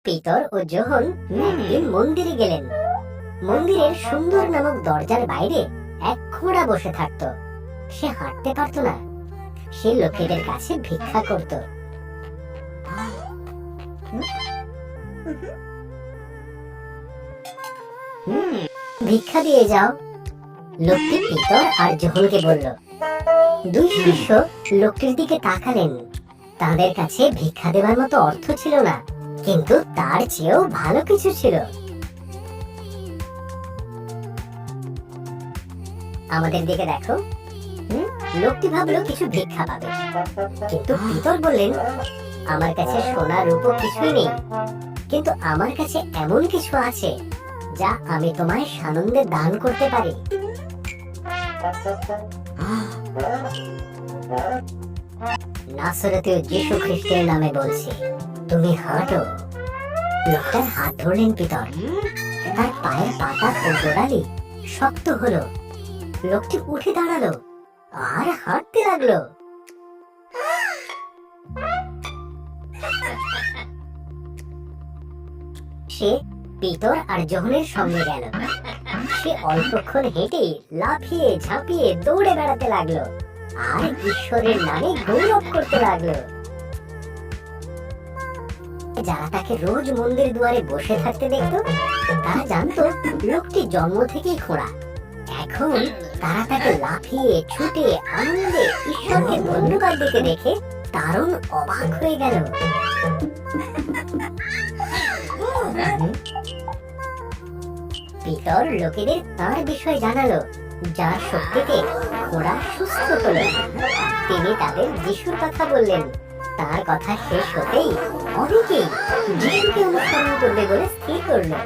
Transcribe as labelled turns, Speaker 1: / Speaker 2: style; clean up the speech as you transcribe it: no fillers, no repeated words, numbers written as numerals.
Speaker 1: পিতর ও যোহন একদিন মন্দিরে গেলেন। মন্দিরের সুন্দর নামক দরজার বাইরে এক ঘোড়া বসে থাকতো। সে হাঁটতে পারতো না। সে লোকেদের কাছে ভিক্ষা করত। ভিক্ষা দিয়ে যাও, লোকটি পিতর আর যোহনকে বলল। দুই শিষ্য লোকটির দিকে তাকালেন। তাদের কাছে ভিক্ষা দেওয়ার মতো অর্থ ছিল না, কিন্তু তার চেয়েও ভালো কিছু ছিল। আমাদের দিকে দেখো। লোকটি ভাবলো কিছু ভিক্ষা পাবে, কিন্তু পিতর বললেন, আমার কাছে সোনা রূপো কিছুই নেই, কিন্তু আমার কাছে এমন কিছু আছে যা আমি তোমায় সানন্দে দান করতে পারি। নাসরতীয় যীশু খ্রিস্টের নামে বলছি, তুমি হাঁটো। লোকটার হাত ধরলেন পিতর। তার পায়ের পাতা ও গোড়ালি শক্ত হলো। লোকটি উঠে দাঁড়ালো আর হাঁটতে লাগলো। সে পিতর আর যোহনের সঙ্গে গেল। সে অল্পক্ষণ হেঁটে লাফিয়ে ঝাঁপিয়ে দৌড়ে বেড়াতে লাগলো আর ঈশ্বরের নামে গৌরব করতে লাগলো। যারা তাকে রোজ মন্দির দুয়ারে বসে থাকতে দেখতো, তারা জানতো লোকটি জন্ম থেকেই খোঁড়া। এখন তারা তাকে লাফিয়ে ছুটে আনন্দে ঈশ্বরকে ধন্যবাদ দিতে দেখে দারুণ অবাক হয়ে গেল। পিতর লোকেদের তার বিষয় জানালো, যার শক্তিতে ঘোড়া সুস্থ হলো। তিনি তাদের যিশুর কথা বললেন। তার কথা শেষ হতেই অনেকেই যিশুকে অনুসরণ করবে বলে স্থির করলো।